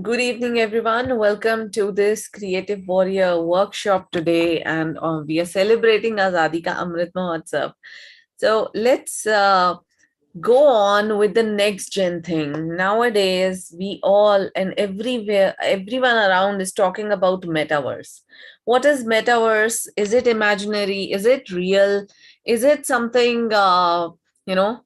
Good evening, everyone. Welcome to this Creative Warrior workshop today, and we are celebrating Azadi Ka Amrit Mahotsav. So let's go on with the next gen thing. Nowadays, we all and everywhere, everyone around is talking about metaverse. What is metaverse? Is it imaginary? Is it real? Is it something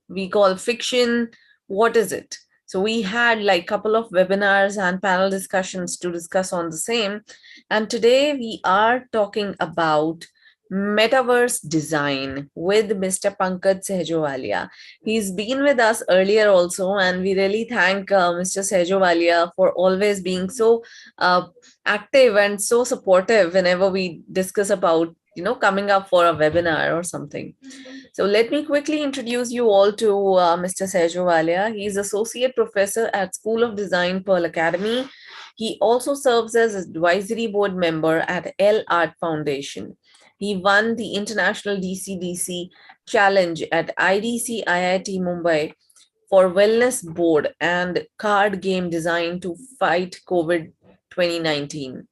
we call fiction? What is it? So we had like couple of webinars and panel discussions to discuss on the same. And today we are talking about metaverse design with Mr. Pankaj Sehjowalia. He's been with us earlier also, and we really thank Mr. Sehjowalia for always being so uh, active and so supportive whenever we discuss about coming up for a webinar or something. So let me quickly introduce you all to Mr. Sehjowalia. He's associate professor at School of Design, Pearl Academy. He also serves as advisory board member at L Art Foundation. He won the International DCDC Challenge at IDC IIT Mumbai for Wellness Board and Card Game Design to fight COVID 2019.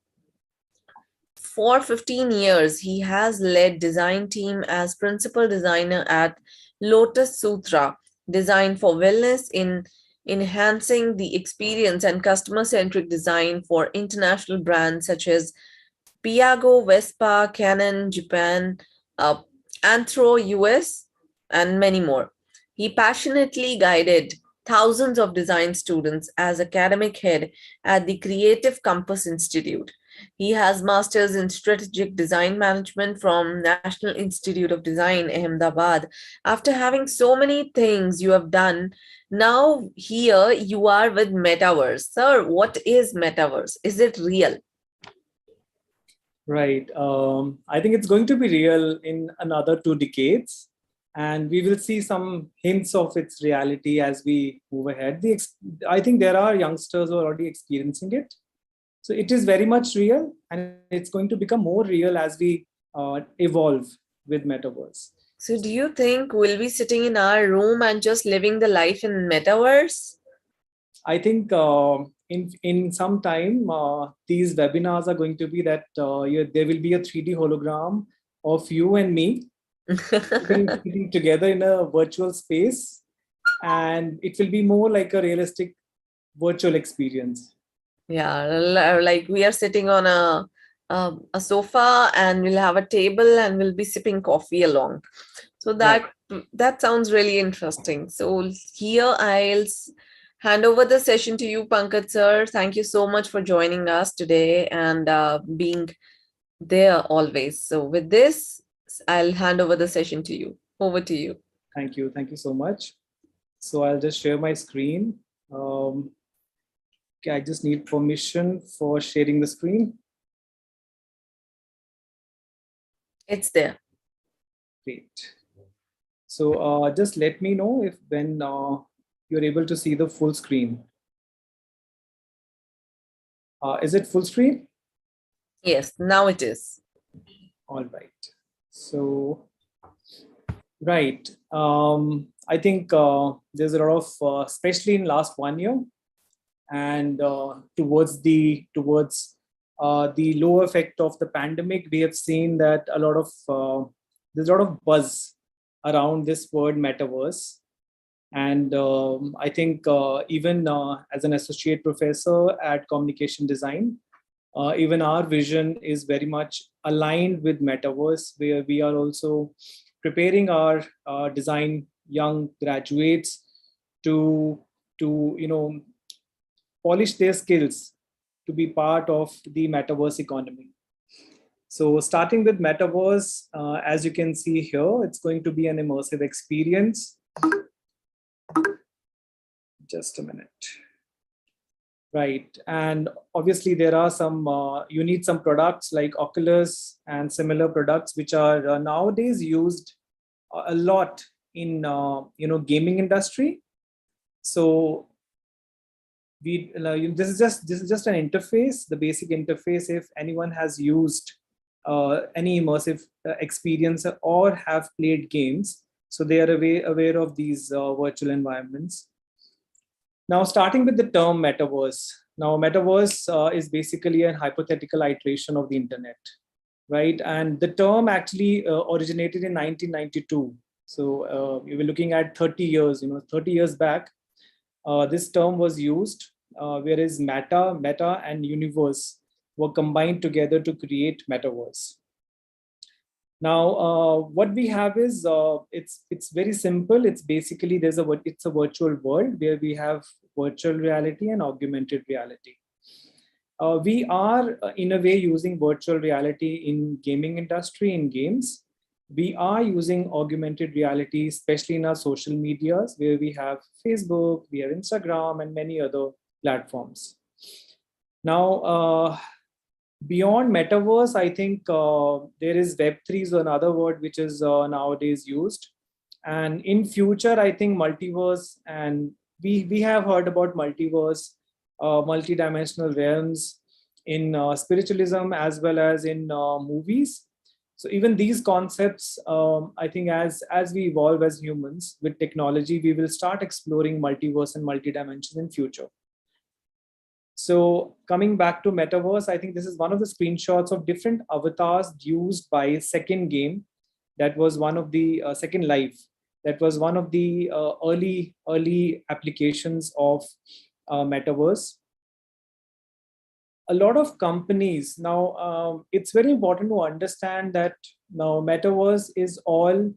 For 15 years, he has led design team as principal designer at Lotus Sutra, Design for Wellness in enhancing the experience and customer-centric design for international brands such as Piaggio, Vespa, Canon, Japan, uh, Anthro, US, and many more. He passionately guided thousands of design students as academic head at the Creative Compass Institute. He has masters in strategic design management from National Institute of Design, Ahmedabad. After having so many things you have done, now here you are with Metaverse. Sir, what is Metaverse? Is it real? Right. I think it's going to be real in another 2 decades, and we will see some hints of its reality as we move ahead. I think there are youngsters who are already experiencing it. So it is very much real, and it's going to become more real as we evolve with Metaverse. So do you think we'll be sitting in our room and just living the life in Metaverse? I think in some time, these webinars are going to be that there will be a 3D hologram of you and me sitting together in a virtual space, and it will be more like a realistic virtual experience. Yeah, like we are sitting on a sofa and we'll have a table and we'll be sipping coffee along. So that sounds really interesting. So here hand over the session to you, Pankaj sir. Thank you so much for joining us today and being there always. So with this, I'll hand over the session to you. Over to you. Thank you. Thank you so much. So I'll just share my screen. Okay, I just need permission for sharing the screen. It's there. Great. So just let me know if when you're able to see the full screen. Is it full screen? Yes, now it is. All right. So, right. I think there's a lot of, especially in last 1 year, and towards the low effect of the pandemic, we have seen that there's a lot of buzz around this word metaverse. And I think even as an associate professor at communication design, even our vision is very much aligned with metaverse, where we are also preparing our design young graduates to polish their skills to be part of the metaverse economy. So starting with metaverse, as you can see here, it's going to be an immersive experience. Just a minute. Right, and obviously there are some, you need some products like Oculus and similar products, which are nowadays used a lot in, gaming industry. So this is just an interface, the basic interface. If anyone has used any immersive experience or have played games, so they are aware of these virtual environments. Now, starting with the term metaverse, Now, metaverse is basically a hypothetical iteration of the internet, right? And the term actually originated in 1992. So we were looking at 30 years, 30 years back, this term was used, whereas meta, and universe were combined together to create metaverse. Now, what we have is it's very simple. It's basically it's a virtual world where we have virtual reality and augmented reality. We are in a way using virtual reality in gaming industry, in games. We are using augmented reality, especially in our social medias, where we have Facebook, we have Instagram, and many other platforms. Now, beyond metaverse, I think there is Web3 is another word which is nowadays used. And in future, I think multiverse, and we have heard about multiverse, multidimensional realms in spiritualism as well as in movies. So even these concepts, I think as we evolve as humans with technology, we will start exploring multiverse and multidimensions in future. So coming back to metaverse, I think this is one of the screenshots of different avatars used by Second Game. That was one of the Second Life. That was one of the early applications of metaverse. A lot of companies now, it's very important to understand that now metaverse is all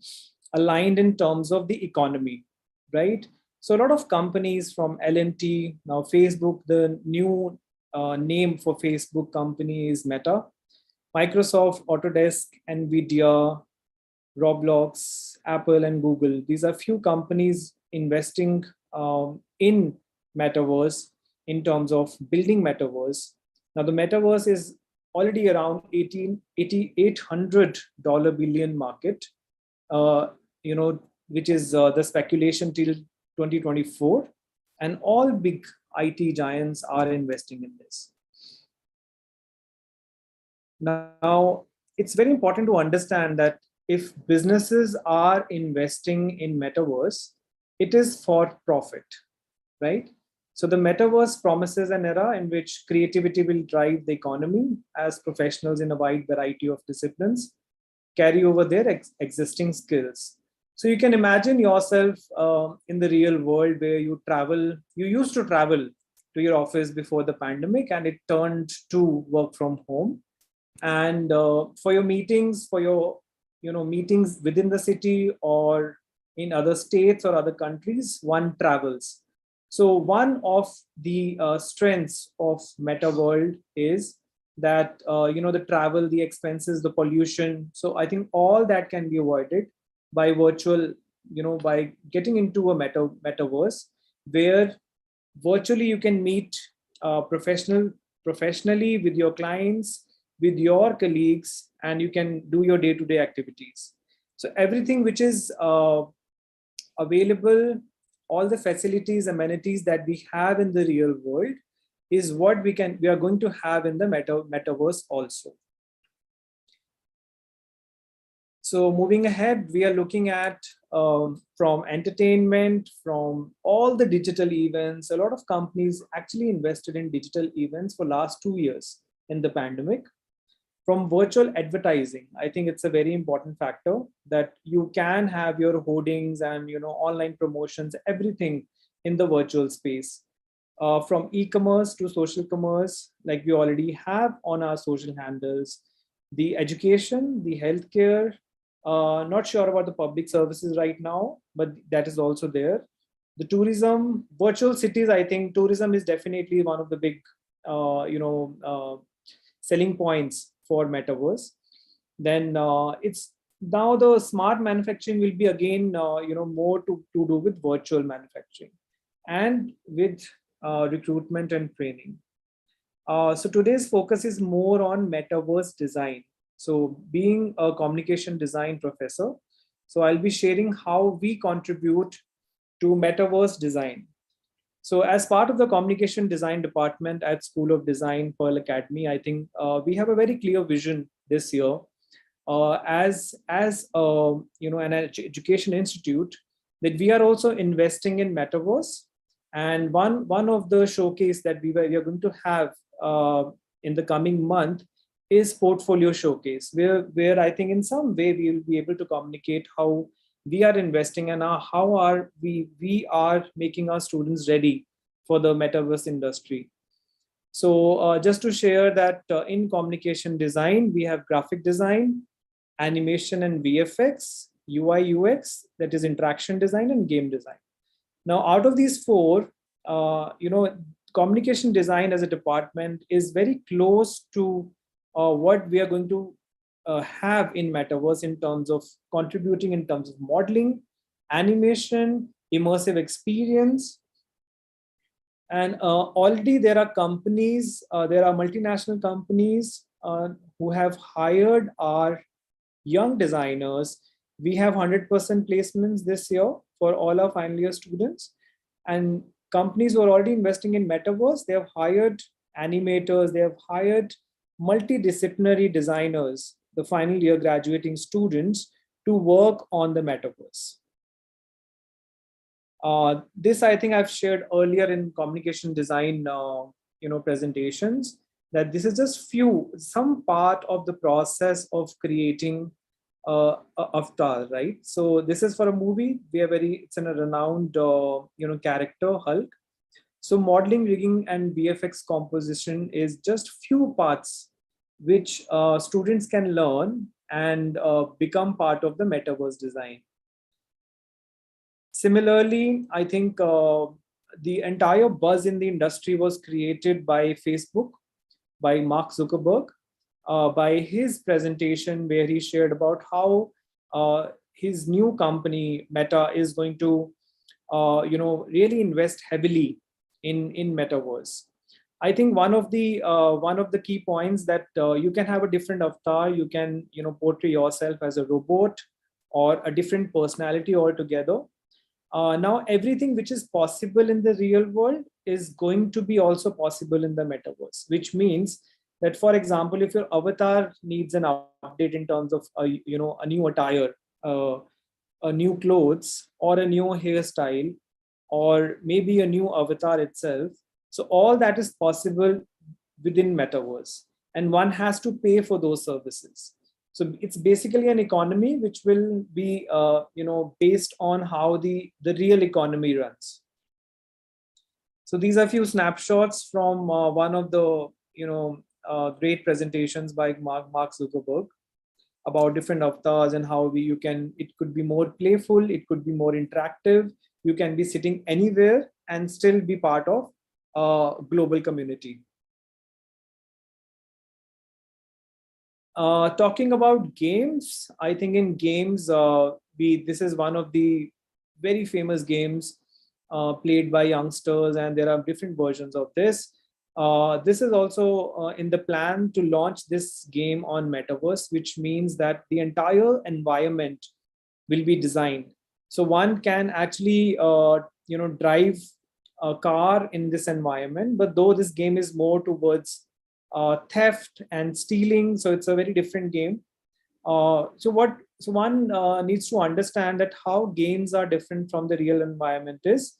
aligned in terms of the economy, right? So a lot of companies from L&T, now Facebook, the new name for Facebook company is Meta, Microsoft, Autodesk, Nvidia, Roblox, Apple, and Google. These are few companies investing in metaverse in terms of building metaverse. Now, the metaverse is already around $800 billion market, which is the speculation till 2024. And all big IT giants are investing in this. Now, it's very important to understand that if businesses are investing in metaverse, it is for profit, right? So the metaverse promises an era in which creativity will drive the economy as professionals in a wide variety of disciplines carry over their existing skills. So you can imagine yourself in the real world where you used to travel to your office before the pandemic, and it turned to work from home. And for your meetings, meetings within the city or in other states or other countries, one travels. So one of the strengths of meta world is that the travel, the expenses, the pollution. So I think all that can be avoided by virtual, by getting into a metaverse where virtually you can meet professionally with your clients, with your colleagues, and you can do your day-to-day activities. So everything which is available, all the facilities, amenities that we have in the real world is what we are going to have in the metaverse also. So moving ahead, we are looking at from entertainment, from all the digital events. A lot of companies actually invested in digital events for last 2 years in the pandemic. From virtual advertising, I think it's a very important factor that you can have your hoardings and online promotions, everything in the virtual space. From e-commerce to social commerce, like we already have on our social handles, the education, the healthcare, not sure about the public services right now, but that is also there. The tourism, virtual cities, I think tourism is definitely one of the big, selling points for metaverse. Then it's now the smart manufacturing will be again, more to do with virtual manufacturing and with recruitment and training. So today's focus is more on metaverse design. So being a communication design professor, so I'll be sharing how we contribute to metaverse design. So as part of the communication design department at School of Design, Pearl Academy, I think we have a very clear vision this year as an education institute, that we are also investing in metaverse And one of the showcase that we are going to have in the coming month is portfolio showcase, where I think in some way we will be able to communicate how we are investing and how are we are making our students ready for the metaverse industry. So just to share that in communication design, we have graphic design, animation and VFX, UI UX, that is interaction design, and game design. Now, out of these four, communication design as a department is very close to what we are going to have in metaverse in terms of contributing in terms of modeling, animation, immersive experience. And already there are companies, there are multinational companies who have hired our young designers. We have 100% placements this year for all our final year students. And companies who are already investing in metaverse, they have hired animators, they have hired multidisciplinary designers, the final year graduating students, to work on the metaverse. This I think I've shared earlier in communication design presentations, that this is just some part of the process of creating avatar, right? So this is for a movie. It's in a renowned character, Hulk. So modeling, rigging and VFX composition is just few parts which students can learn and become part of the metaverse design. Similarly, I think the entire buzz in the industry was created by Facebook, by Mark Zuckerberg, by his presentation where he shared about how his new company Meta is going to really invest heavily in metaverse. I think one of the key points that you can have a different avatar, you can portray yourself as a robot or a different personality altogether. Now everything which is possible in the real world is going to be also possible in the metaverse, which means that, for example, if your avatar needs an update in terms of a new attire, a new clothes, or a new hairstyle, or maybe a new avatar itself, so all that is possible within metaverse, and one has to pay for those services. So it's basically an economy which will be based on how the real economy runs. So these are a few snapshots from one of the great presentations by Mark Zuckerberg about different avatars and how it could be more playful, it could be more interactive. You can be sitting anywhere and still be part of a global community. Talking about games, I think in games, this is one of the very famous games played by youngsters, and there are different versions of this. This is also in the plan to launch this game on Metaverse, which means that the entire environment will be designed. So one can actually, drive a car in this environment, but though this game is more towards theft and stealing, so it's a very different game. So one needs to understand that how games are different from the real environment is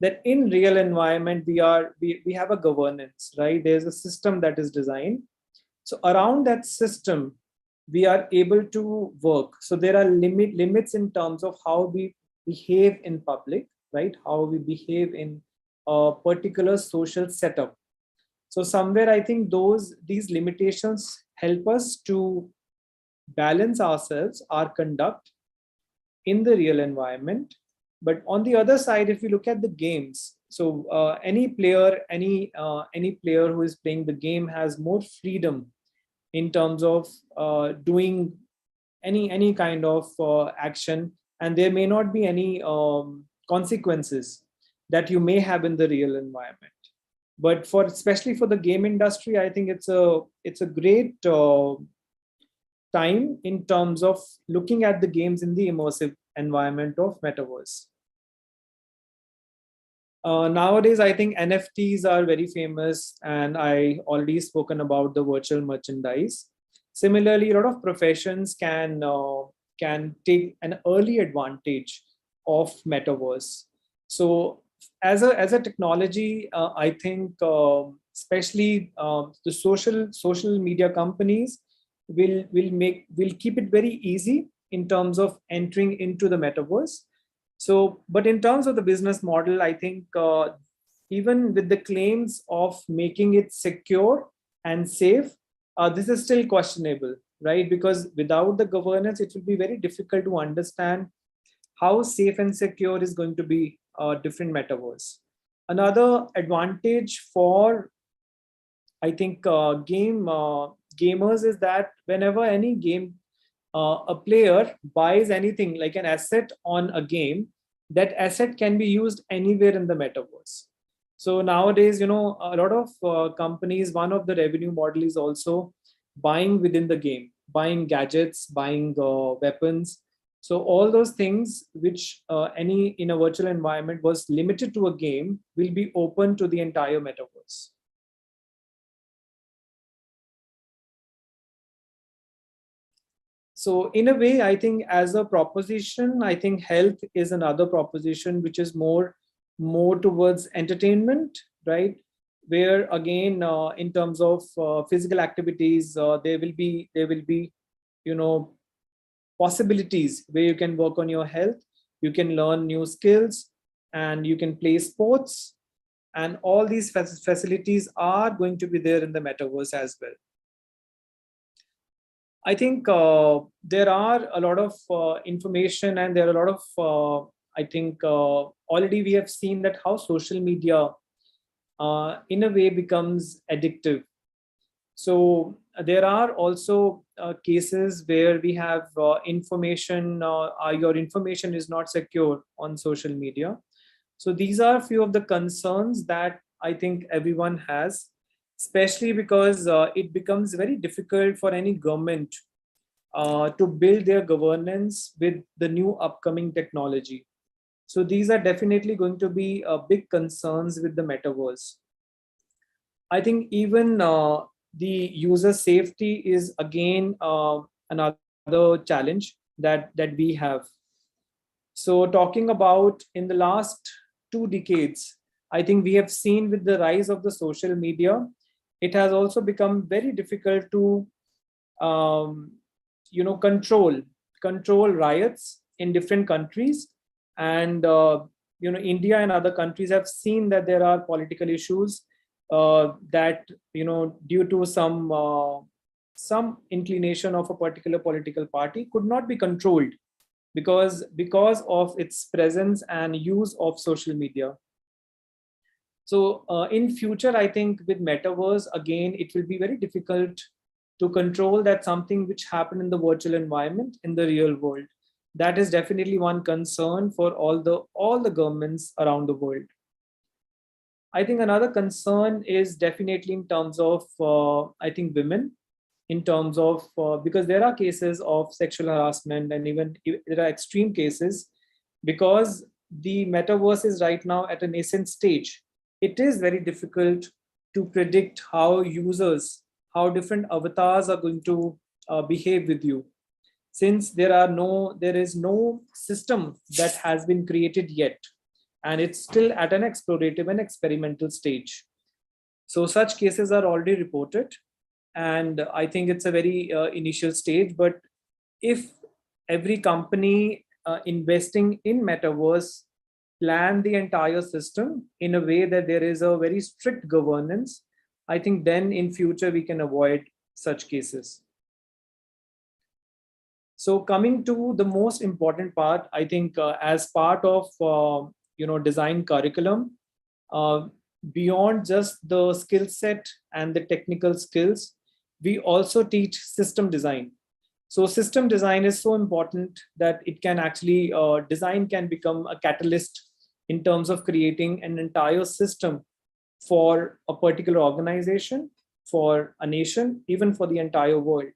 that in real environment we have a governance, right? There's a system that is designed. So around that system we are able to work. So there are limits in terms of how we behave in public, right? How we behave in a particular social setup. So somewhere I think these limitations help us to balance ourselves, our conduct in the real environment. But on the other side, if you look at the games, so any player who is playing the game has more freedom in terms of doing any kind of action, and there may not be any consequences that you may have in the real environment. But especially for the game industry, I think it's a great time in terms of looking at the games in the immersive environment of metaverse. Nowadays, I think NFTs are very famous, and I already spoken about the virtual merchandise. Similarly, a lot of professions can take an early advantage of metaverse. So as a technology, I think especially the social media companies will keep it very easy in terms of entering into the metaverse. So, but in terms of the business model, I think even with the claims of making it secure and safe, this is still questionable, right? Because without the governance, it will be very difficult to understand how safe and secure is going to be a different metaverse. Another advantage for, I think, gamers is that whenever any game, a player buys anything like an asset on a game, that asset can be used anywhere in the metaverse. So nowadays, a lot of companies, one of the revenue model is also buying within the game, buying gadgets, buying weapons. So all those things which any in a virtual environment was limited to a game will be open to the entire metaverse. So in a way, I think as a proposition, I think health is another proposition which is more towards entertainment, right? Where again, in terms of physical activities, there will be you know possibilities where you can work on your health, you can learn new skills, and you can play sports, and all these facilities are going to be there in the metaverse as well. I think there are a lot of information, and there are a lot of, I think, already we have seen that how social media, in a way, becomes addictive. So there are also cases where we have information, your information is not secure on social media. So these are a few of the concerns that I think everyone has, especially because it becomes very difficult for any government to build their governance with the new upcoming technology. So these are definitely going to be big concerns with the metaverse. I think even the user safety is again another challenge that we have. So talking about in the last 2 decades, I think we have seen with the rise of the social media, it has also become very difficult to um, control riots in different countries. And India and other countries have seen that there are political issues that, due to some inclination of a particular political party, could not be controlled because of its presence and use of social media. So in future, I think with metaverse, again, it will be very difficult to control that something which happened in the virtual environment in the real world. That is definitely one concern for all the governments around the world. I think another concern is definitely in terms of, I think, women, in terms of, because there are cases of sexual harassment, and even there are extreme cases, because the metaverse is right now at a nascent stage. It is very difficult to predict how different avatars are going to behave with you, since there is no system that has been created yet, and it's still at an explorative and experimental stage. So such cases are already reported, and I think it's a very initial stage. But if every company investing in metaverse plan the entire system in a way that there is a very strict governance, I think then in future we can avoid such cases. So coming to the most important part, I think as part of design curriculum, uh, beyond just the skill set and the technical skills, we also teach system design. So system design is so important that it can actually, design can become a catalyst in terms of creating an entire system for a particular organization, for a nation, even for the entire world.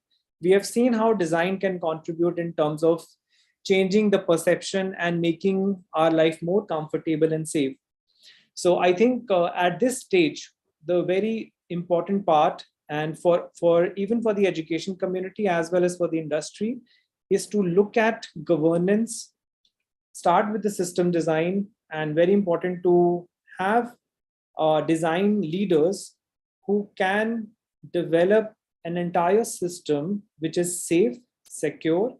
We have seen how design can contribute in terms of changing the perception and making our life more comfortable and safe. So I think at this stage, the very important part, and for even for the education community as well as for the industry, is to look at governance, start with the system design, and very important to have design leaders who can develop an entire system which is safe, secure,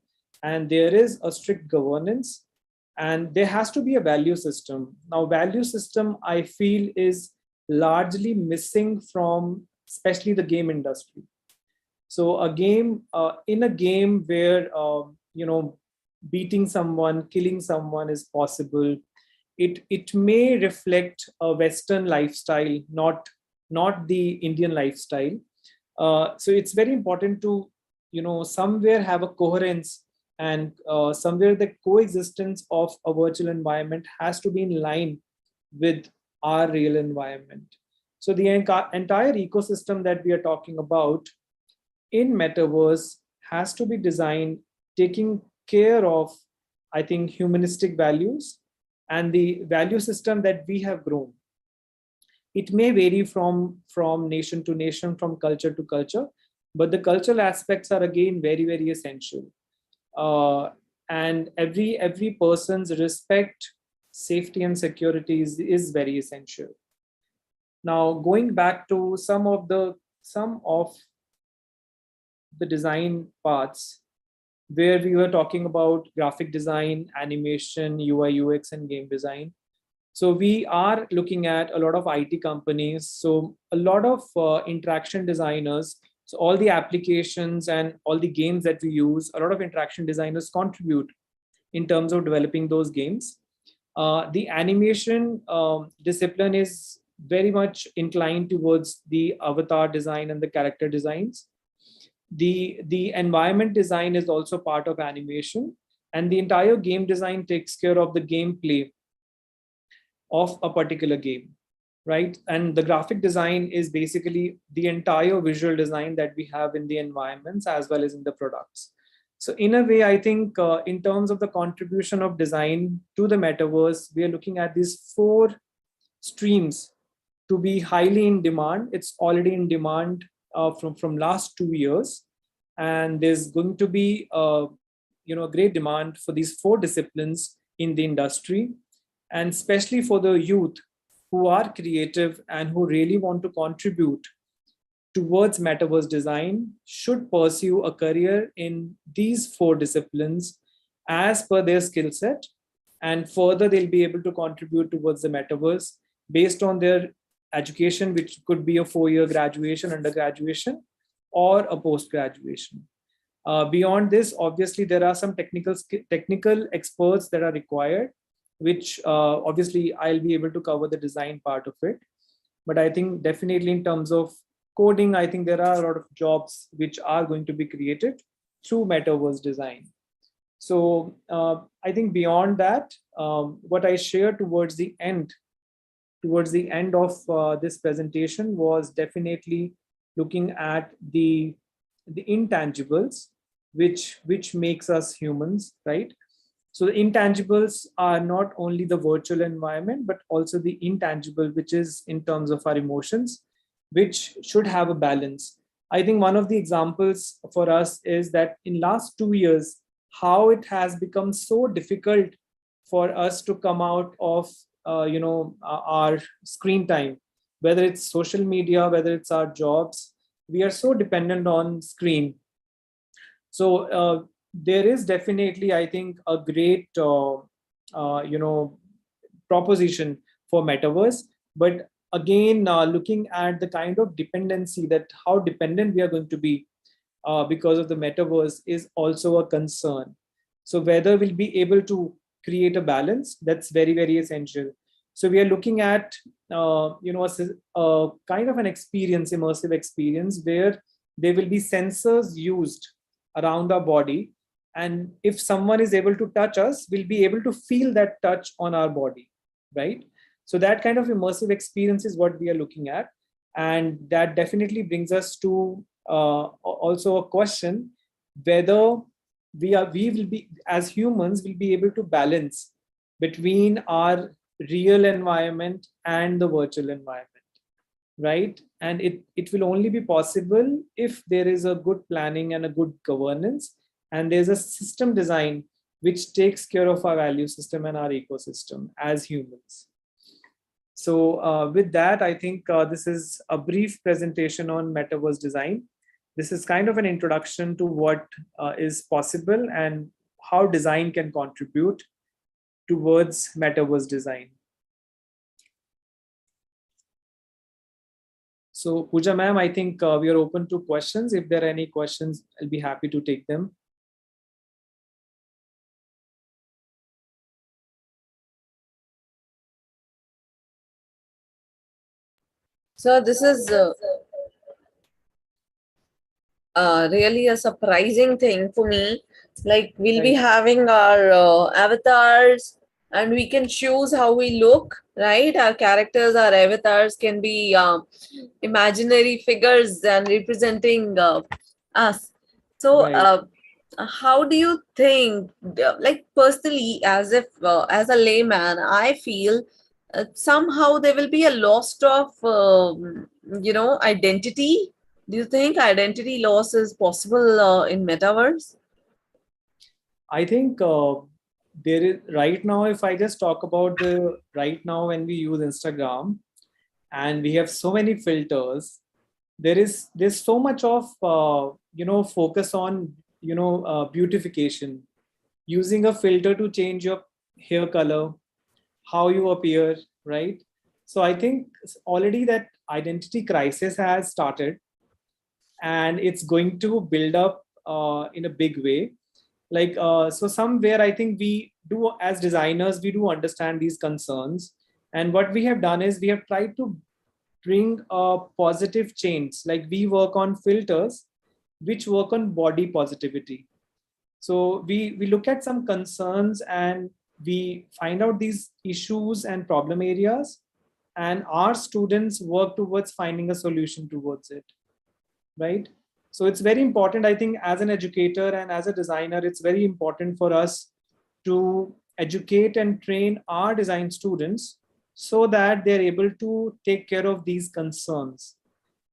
and there is a strict governance, and there has to be a value system. Now, value system, I feel, is largely missing from especially the game industry. So a game, in a game where beating someone, killing someone is possible, it may reflect a Western lifestyle, not the Indian lifestyle. So it's very important to somewhere have a coherence, and somewhere the coexistence of a virtual environment has to be in line with our real environment. So the entire ecosystem that we are talking about in metaverse has to be designed taking care of, I think, humanistic values and the value system that we have grown. It may vary from nation to nation, from culture to culture, but the cultural aspects are again very essential. And every person's respect, safety, and security is very essential. Now, going back to some of the design parts, where we were talking about graphic design, animation, UI, UX, and game design. So we are looking at a lot of IT companies. So a lot of interaction designers. So all the applications and all the games that we use, a lot of interaction designers contribute in terms of developing those games. The animation discipline is very much inclined towards the avatar design and the character designs. The environment design is also part of animation, and the entire game design takes care of the gameplay of a particular game, right? And the graphic design is basically the entire visual design that we have in the environments as well as in the products. So in a way, I think in terms of the contribution of design to the metaverse, we are looking at these four streams to be highly in demand. It's already in demand from last 2 years, and there's going to be great demand for these four disciplines in the industry, and especially for the youth who are creative and who really want to contribute towards metaverse design should pursue a career in these four disciplines as per their skill set, and further they'll be able to contribute towards the metaverse based on their education, which could be a 4-year graduation, undergraduation, or a post-graduation. Beyond this, obviously, there are some technical experts that are required, which obviously I'll be able to cover the design part of it. But I think definitely in terms of coding, I think there are a lot of jobs which are going to be created through metaverse design. So I think beyond that, what I shared towards the end of this presentation was definitely looking at the intangibles which makes us humans, right? So the intangibles are not only the virtual environment, but also the intangible, which is in terms of our emotions, which should have a balance. I think one of the examples for us is that in last 2 years, how it has become so difficult for us to come out of our screen time, whether it's social media, whether it's our jobs. We are so dependent on screen. So there is definitely, I think, a great proposition for metaverse. But again, looking at the kind of dependency, that how dependent we are going to be because of the metaverse is also a concern. So whether we'll be able to create a balance, that's very essential. So we are looking at a kind of an experience, immersive experience, where there will be sensors used around our body, and if someone is able to touch us, we'll be able to feel that touch on our body, right? So that kind of immersive experience is what we are looking at, and that definitely brings us to also a question whether we will be, as humans, will be able to balance between our real environment and the virtual environment, right? And it will only be possible if there is a good planning and a good governance, and there's a system design which takes care of our value system and our ecosystem as humans. So with that, I think this is a brief presentation on metaverse design. This is kind of an introduction to what is possible and how design can contribute towards metaverse design. So Pooja ma'am, I think we are open to questions. If there are any questions, I'll be happy to take them. So this is really a surprising thing for me. Like we'll be Right, having our avatars and we can choose how we look, right? Our characters, our avatars can be imaginary figures and representing us. So right. how do you think, like personally, as if as a layman, I feel somehow there will be a loss of identity. Do you think identity loss is possible in metaverse? I think there is right now, if I just talk about the right now when we use Instagram and we have so many filters, there's so much of focus on beautification, using a filter to change your hair color, how you appear, right? So I think already that identity crisis has started and it's going to build up in a big way. Like so somewhere I think we do, as designers, we do understand these concerns, and what we have done is we have tried to bring a positive change. Like we work on filters which work on body positivity. So we look at some concerns and we find out these issues and problem areas, and our students work towards finding a solution towards it, right? So it's very important, I think, as an educator and as a designer, it's very important for us to educate and train our design students so that they're able to take care of these concerns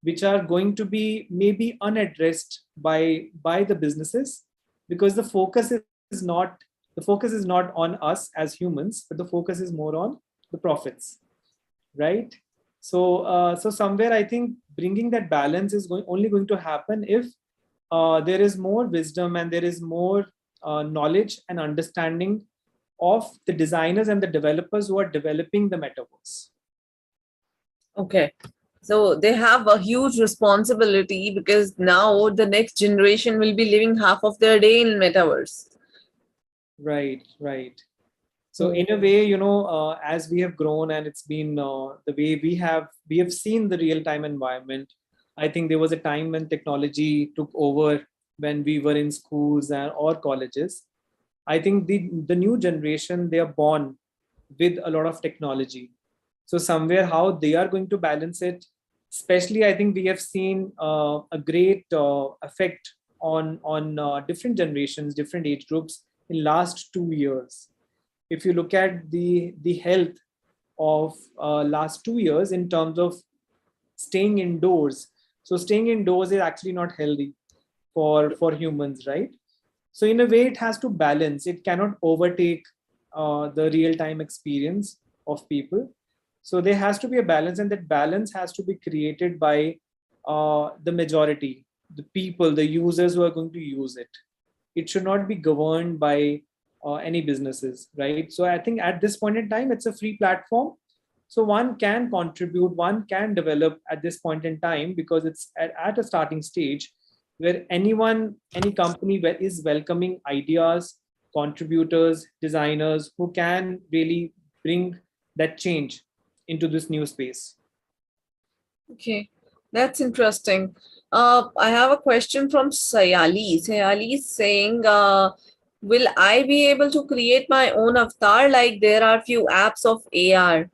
which are going to be maybe unaddressed by the businesses, because the focus is not on us as humans, but the focus is more on the profits, right? So somewhere I think bringing that balance is only going to happen if there is more wisdom and there is more knowledge and understanding of the designers and the developers who are developing the metaverse. Okay. So they have a huge responsibility because now the next generation will be living half of their day in metaverse. Right, right. So in a way, as we have grown and it's been the way we have seen the real time environment. I think there was a time when technology took over when we were in schools or colleges. I think the new generation, they are born with a lot of technology. So somewhere how they are going to balance it, especially I think we have seen a great effect on different generations, different age groups in last 2 years. If you look at the health of last 2 years in terms of staying indoors, so staying indoors is actually not healthy for humans, right? So in a way it has to balance, it cannot overtake the real time experience of people. So there has to be a balance, and that balance has to be created by the majority, the people, the users who are going to use it. It should not be governed by any businesses, right? So I think at this point in time, it's a free platform. So one can contribute, one can develop at this point in time, because it's at a starting stage where anyone, any company is welcoming ideas, contributors, designers who can really bring that change into this new space. Okay, that's interesting. I have a question from Sayali. Sayali is saying, will I be able to create my own avatar? Like there are few apps of AR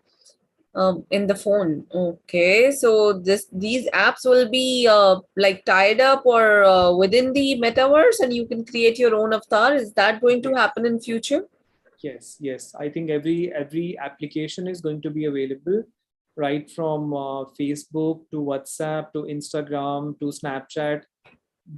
in the phone. Okay, so these apps will be like tied up or within the metaverse, and you can create your own avatar. Is that going to happen in future? Yes. I think every application is going to be available, right from Facebook to WhatsApp to Instagram to Snapchat.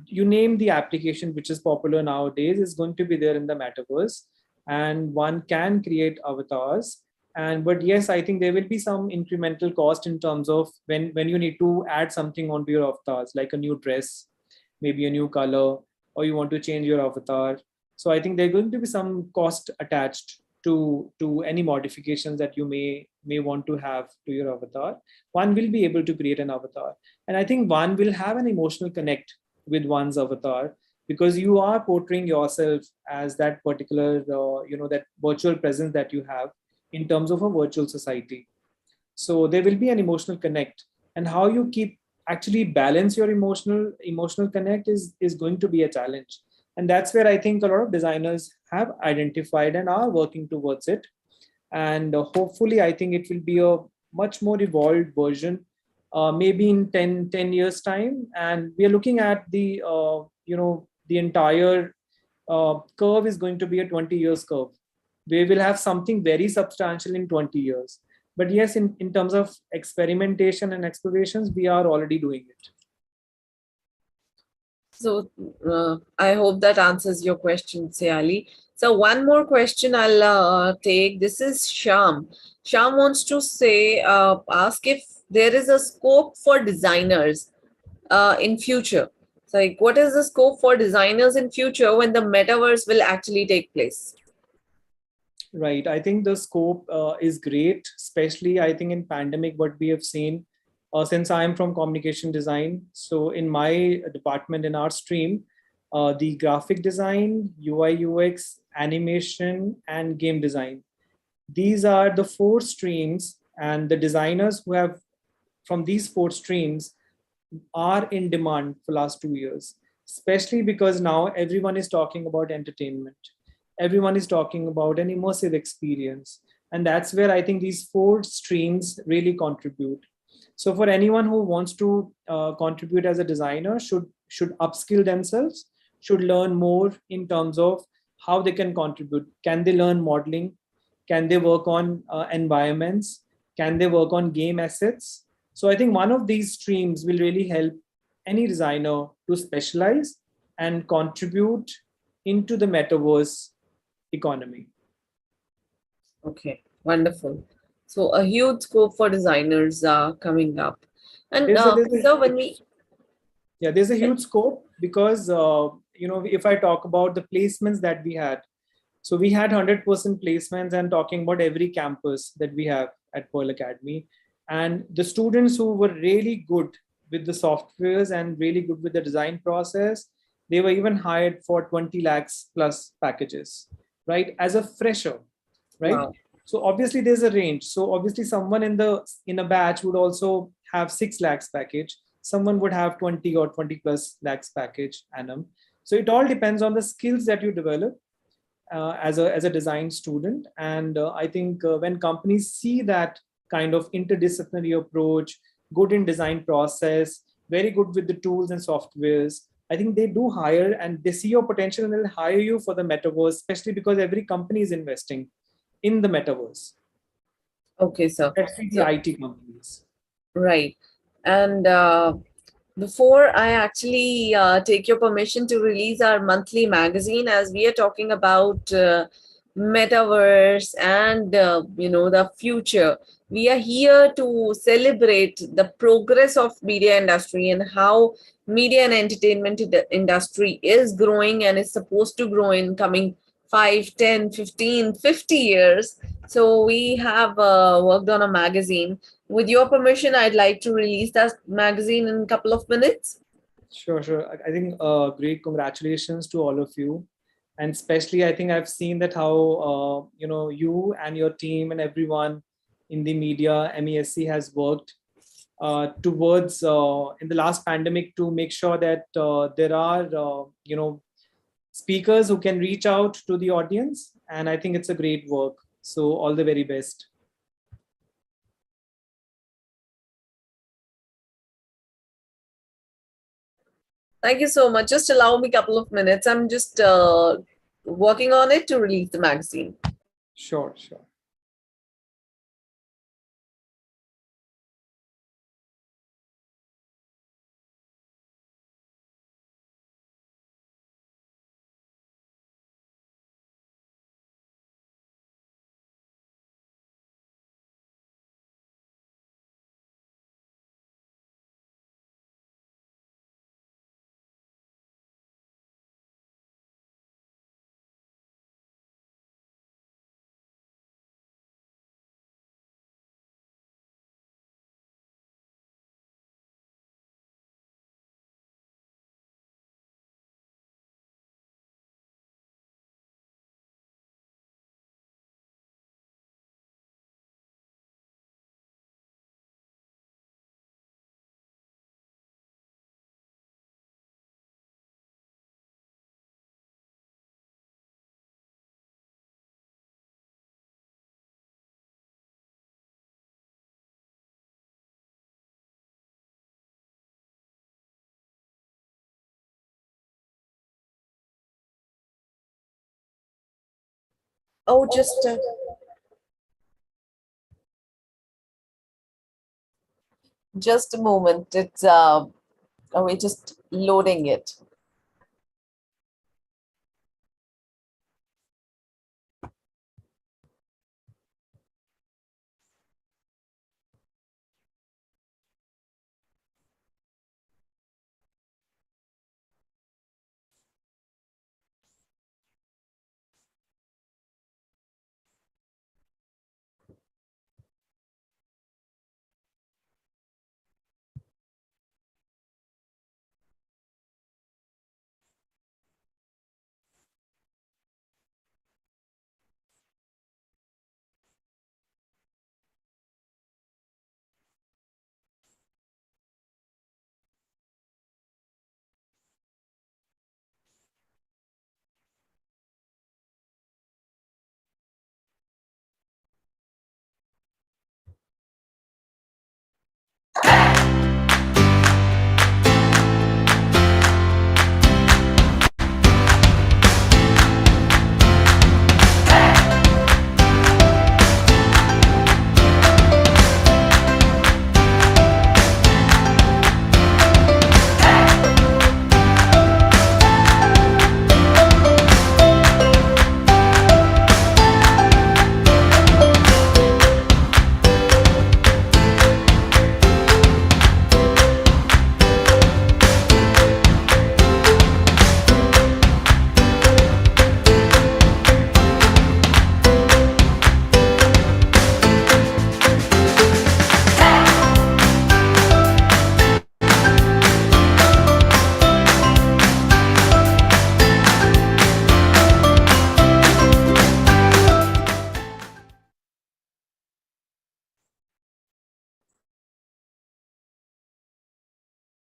you name the application which is popular nowadays is going to be there in the metaverse, and one can create avatars. And but yes, I think there will be some incremental cost in terms of when you need to add something onto your avatars, like a new dress, maybe a new color, or you want to change your avatar. So I think there are going to be some cost attached to any modifications that you may want to have to your avatar. One will be able to create an avatar, and I think one will have an emotional connect with one's avatar, because you are portraying yourself as that particular that virtual presence that you have in terms of a virtual society. So there will be an emotional connect, and how you keep actually balance your emotional connect is going to be a challenge. And that's where I think a lot of designers have identified and are working towards it. And hopefully I think it will be a much more evolved version, maybe in 10 years time. And we are looking at the entire curve is going to be a 20 years curve. We will have something very substantial in 20 years. But yes, in terms of experimentation and explorations, we are already doing it. So I hope that answers your question, Sayali. So one more question I'll take. This is Sham. Sham wants to ask if there is a scope for designers in future. So like, what is the scope for designers in future when the metaverse will actually take place? Right. I think the scope is great, especially I think in pandemic, what we have seen, since I am from communication design. So in my department, in our stream, the graphic design, UI, UX, animation, and game design. These are the four streams, and the designers who have from these four streams are in demand for last 2 years, especially because now everyone is talking about entertainment. Everyone is talking about an immersive experience. And that's where I think these four streams really contribute. So for anyone who wants to contribute as a designer, should upskill themselves, should learn more in terms of how they can contribute. Can they learn modeling? Can they work on environments? Can they work on game assets? So I think one of these streams will really help any designer to specialize and contribute into the metaverse economy. Okay, wonderful. So a huge scope for designers coming up. And There's so when we yeah, there's a huge scope because if I talk about the placements that we had, so we had 100% placements, and talking about every campus that we have at Pearl Academy, and the students who were really good with the softwares and really good with the design process, they were even hired for 20 lakhs plus packages, right? As a fresher, right? wow. So obviously there's a range. So obviously someone in a batch would also have 6 lakhs package. Someone would have 20 or 20 plus lakhs package annum. So it all depends on the skills that you develop as a design student. And I think when companies see that kind of interdisciplinary approach, good in design process, very good with the tools and softwares, I think they do hire, and they see your potential and they'll hire you for the metaverse, especially because every company is investing in the metaverse, Okay, sir. especially the So IT companies. right. And before I actually take your permission to release our monthly magazine, as we are talking about metaverse and the future, we are here to celebrate the progress of media industry and how media and entertainment industry is growing and is supposed to grow in coming 5, 10, 15, 50 years. So we have worked on a magazine. With your permission, I'd like to release that magazine in a couple of minutes. Sure, sure. I think great congratulations to all of you. And especially, I think I've seen that how, you and your team and everyone in the media, MESC has worked towards in the last pandemic to make sure that there are, speakers who can reach out to the audience. And I think it's a great work. So all the very best. Thank you so much. Just allow me a couple of minutes. I'm just working on it to release the magazine. Sure, sure. Oh, just a moment. It's we're just loading it.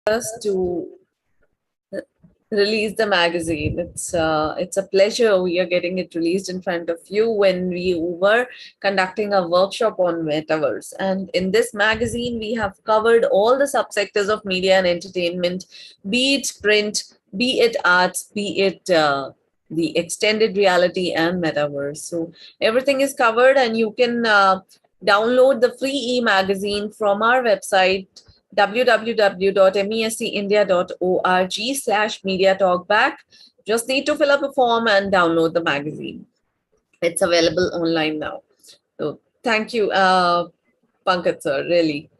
Us to release the magazine. It's a pleasure we are getting it released in front of you when we were conducting a workshop on metaverse. And in this magazine, we have covered all the subsectors of media and entertainment, be it print, be it arts, be it the extended reality and metaverse. So everything is covered, and you can download the free e-magazine from our website www.mescindia.org/media talkback. Just need to fill up a form and download the magazine. It's available online now. So thank you, Pankaj sir, really.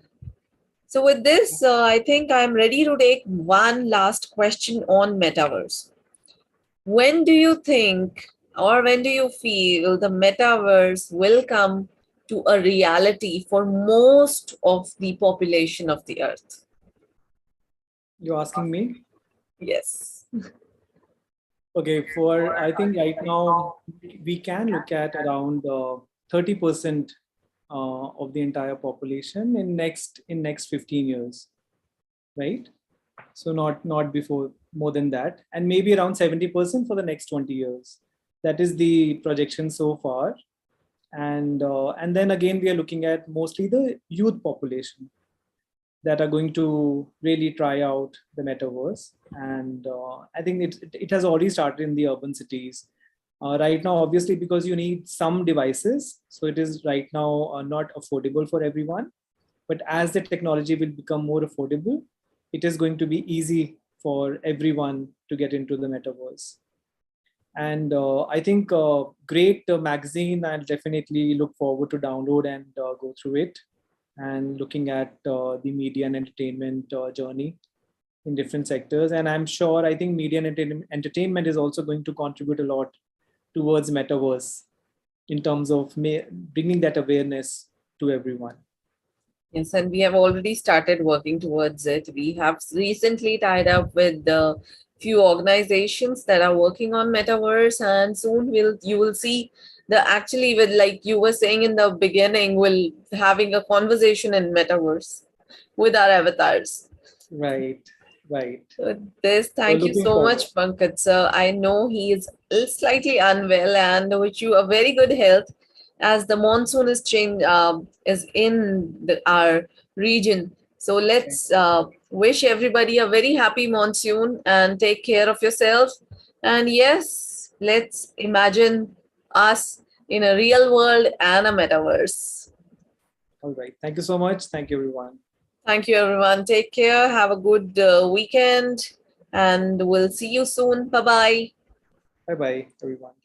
So with this, I think I'm ready to take one last question on metaverse. When do you think, or when do you feel the metaverse will come to a reality for most of the population of the earth? You're asking me? Yes. Okay, for I think right now we can look at around 30% of the entire population in next 15 years, right? So not before more than that, and maybe around 70% for the next 20 years. That is the projection so far, and then again we are looking at mostly the youth population that are going to really try out the metaverse. And I think it has already started in the urban cities. Right now, obviously, because you need some devices, so it is right now not affordable for everyone. But as the technology will become more affordable, it is going to be easy for everyone to get into the metaverse. And I think great magazine. I'll definitely look forward to download and go through it, and looking at the media and entertainment journey in different sectors. And I'm sure, I think media and entertainment is also going to contribute a lot towards metaverse in terms of bringing that awareness to everyone. Yes, and we have already started working towards it. We have recently tied up with the few organizations that are working on metaverse, and soon you will see the actually with, like you were saying in the beginning, we'll having a conversation in metaverse with our avatars. Right, right. So this, So thank you looking so forward. much, Pankaj sir. I know he is slightly unwell, and wish you a very good health as the monsoon is in our region. So let's wish everybody a very happy monsoon and take care of yourself. And yes, let's imagine us in a real world and a metaverse. All right. Thank you so much. Thank you, everyone. Thank you, everyone. Take care. Have a good weekend, and we'll see you soon. Bye bye. Bye bye, everyone.